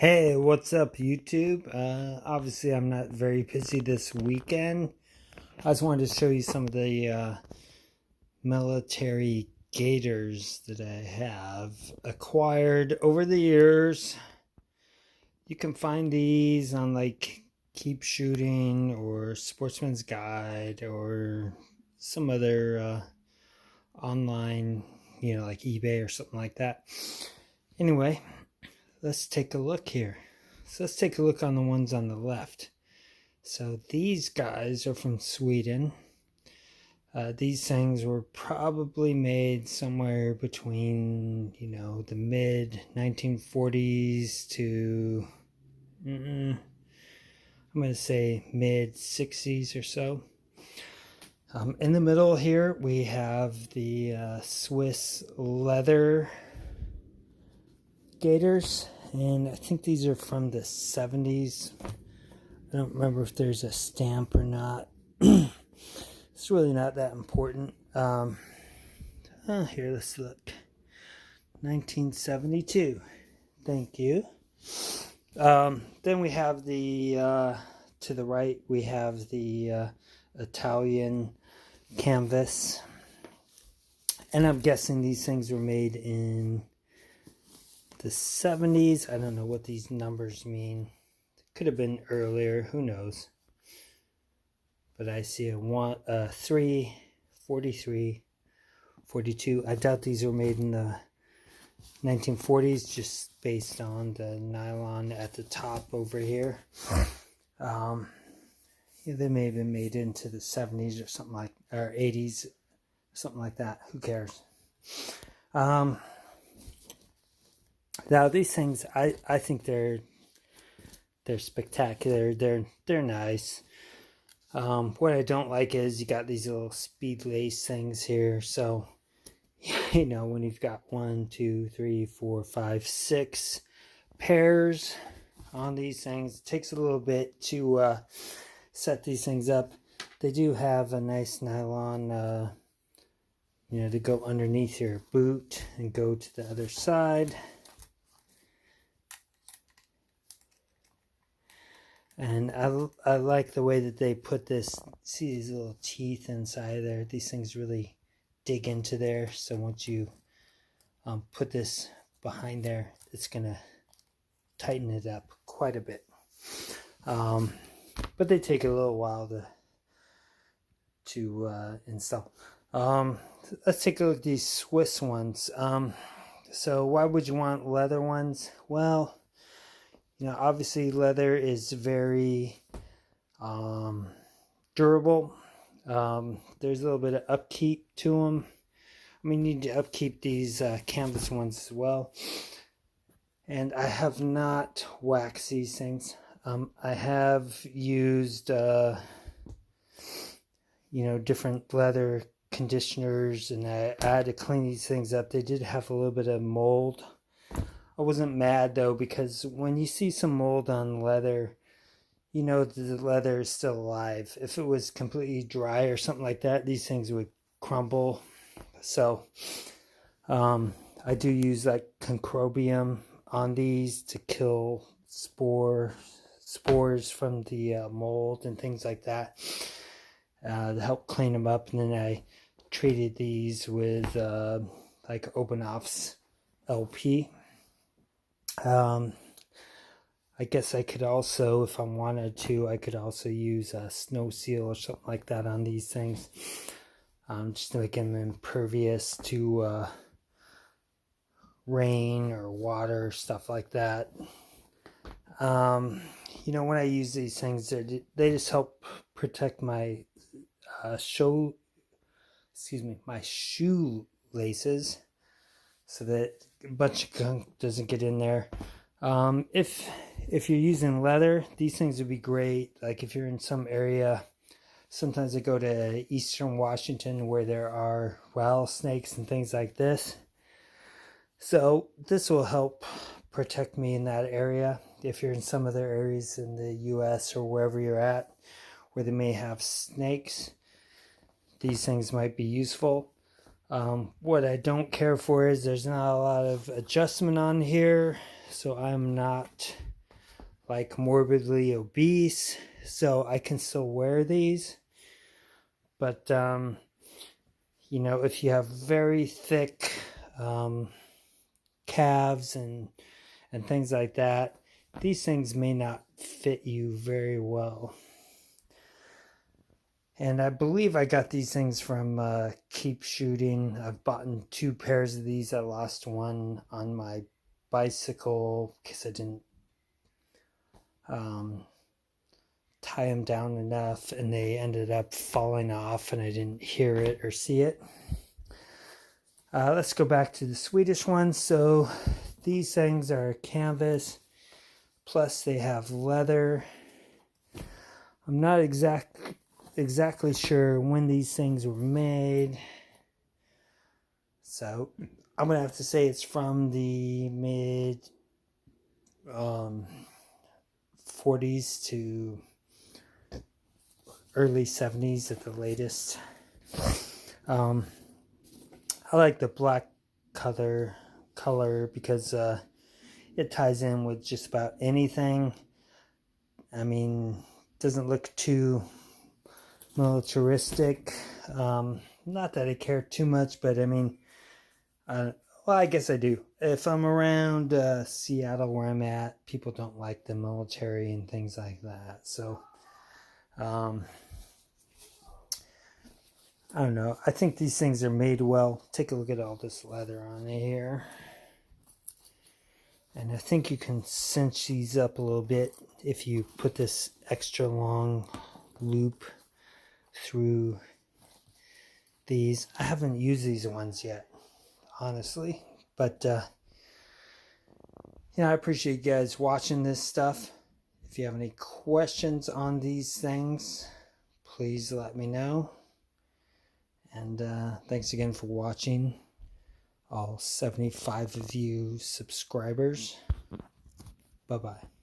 Hey, what's up, YouTube? Obviously, I'm not very busy this weekend. I just wanted to show you some of the military gaiters that I have acquired over the years. You can find these on like Keep Shooting or Sportsman's Guide or some other online, like eBay or something like that. Anyway, let's take a look here. So let's take a look on the ones on the left. So these guys are from Sweden. These things were probably made somewhere between, the mid 1940s to, I'm going to say mid 60s or so. In the middle here, we have the Swiss leather gaiters, and I think these are from the 70s. I don't remember if there's a stamp or not. It's really not that important. Here, let's look. 1972. Thank you. Then we have the, to the right, we have the Italian canvas. And I'm guessing these things were made in the 70s. I don't know what these numbers mean. Could have been earlier, who knows. But I see a 3, 43, 42. I doubt these were made in the 1940s, just based on the nylon at the top over here. They may have been made into the 70s or something like, or 80s, something like that. Who cares? Now these things, I think they're spectacular. They're nice. What I don't like is you got these little speed lace things here. So, when you've got 1, 2, 3, 4, 5, 6 pairs on these things, it takes a little bit to set these things up. They do have a nice nylon, to go underneath your boot and go to the other side. And I like the way that they put this. See these little teeth inside there? These things really dig into there. So once you put this behind there, it's going to tighten it up quite a bit. But they take a little while to install. Let's take a look at these Swiss ones. So why would you want leather ones? Well, obviously leather is very durable. There's a little bit of upkeep to them. I mean, you need to upkeep these canvas ones as well. And I have not waxed these things. I have used, different leather conditioners, and I had to clean these things up. They did have a little bit of mold. I wasn't mad though, because when you see some mold on leather, the leather is still alive. If it was completely dry or something like that, these things would crumble. So I do use like concrobium on these to kill spores from the mold and things like that, to help clean them up. And then I treated these with like Open-Off's LP. I guess I could also, if I wanted to, I could also use a Sno Seal or something like that on these things, just to make them impervious to rain or water, stuff like that. When I use these things, they just help protect my my shoe laces, so that a bunch of gunk doesn't get in there. If you're using leather, these things would be great. Like if you're in some area, sometimes I go to Eastern Washington where there are rattlesnakes and things like this. So this will help protect me in that area. If you're in some other areas in the US or wherever you're at where they may have snakes, these things might be useful. What I don't care for is there's not a lot of adjustment on here, so I'm not like morbidly obese, so I can still wear these. But you know, if you have very thick calves and things like that, these things may not fit you very well. And I believe I got these things from Keep Shooting. I've bought 2 pairs of these. I lost one on my bicycle because I didn't tie them down enough, and they ended up falling off and I didn't hear it or see it. Let's go back to the Swedish ones. So these things are canvas, plus they have leather. I'm not exactly sure when these things were made, so I'm gonna have to say it's from the mid 40s to early 70s at the latest. I like the black color because it ties in with just about anything. I mean, doesn't look too militaristic. Not that I care too much, but I mean, well, I guess I do. If I'm around Seattle where I'm at, people don't like the military and things like that. So, I don't know. I think these things are made well. Take a look at all this leather on here. And I think you can cinch these up a little bit if you put this extra long loop through these. I haven't used these ones yet, honestly, but you know, I appreciate you guys watching this stuff. If you have any questions on these things, please let me know. And thanks again for watching, all 75 of you subscribers. Bye-bye.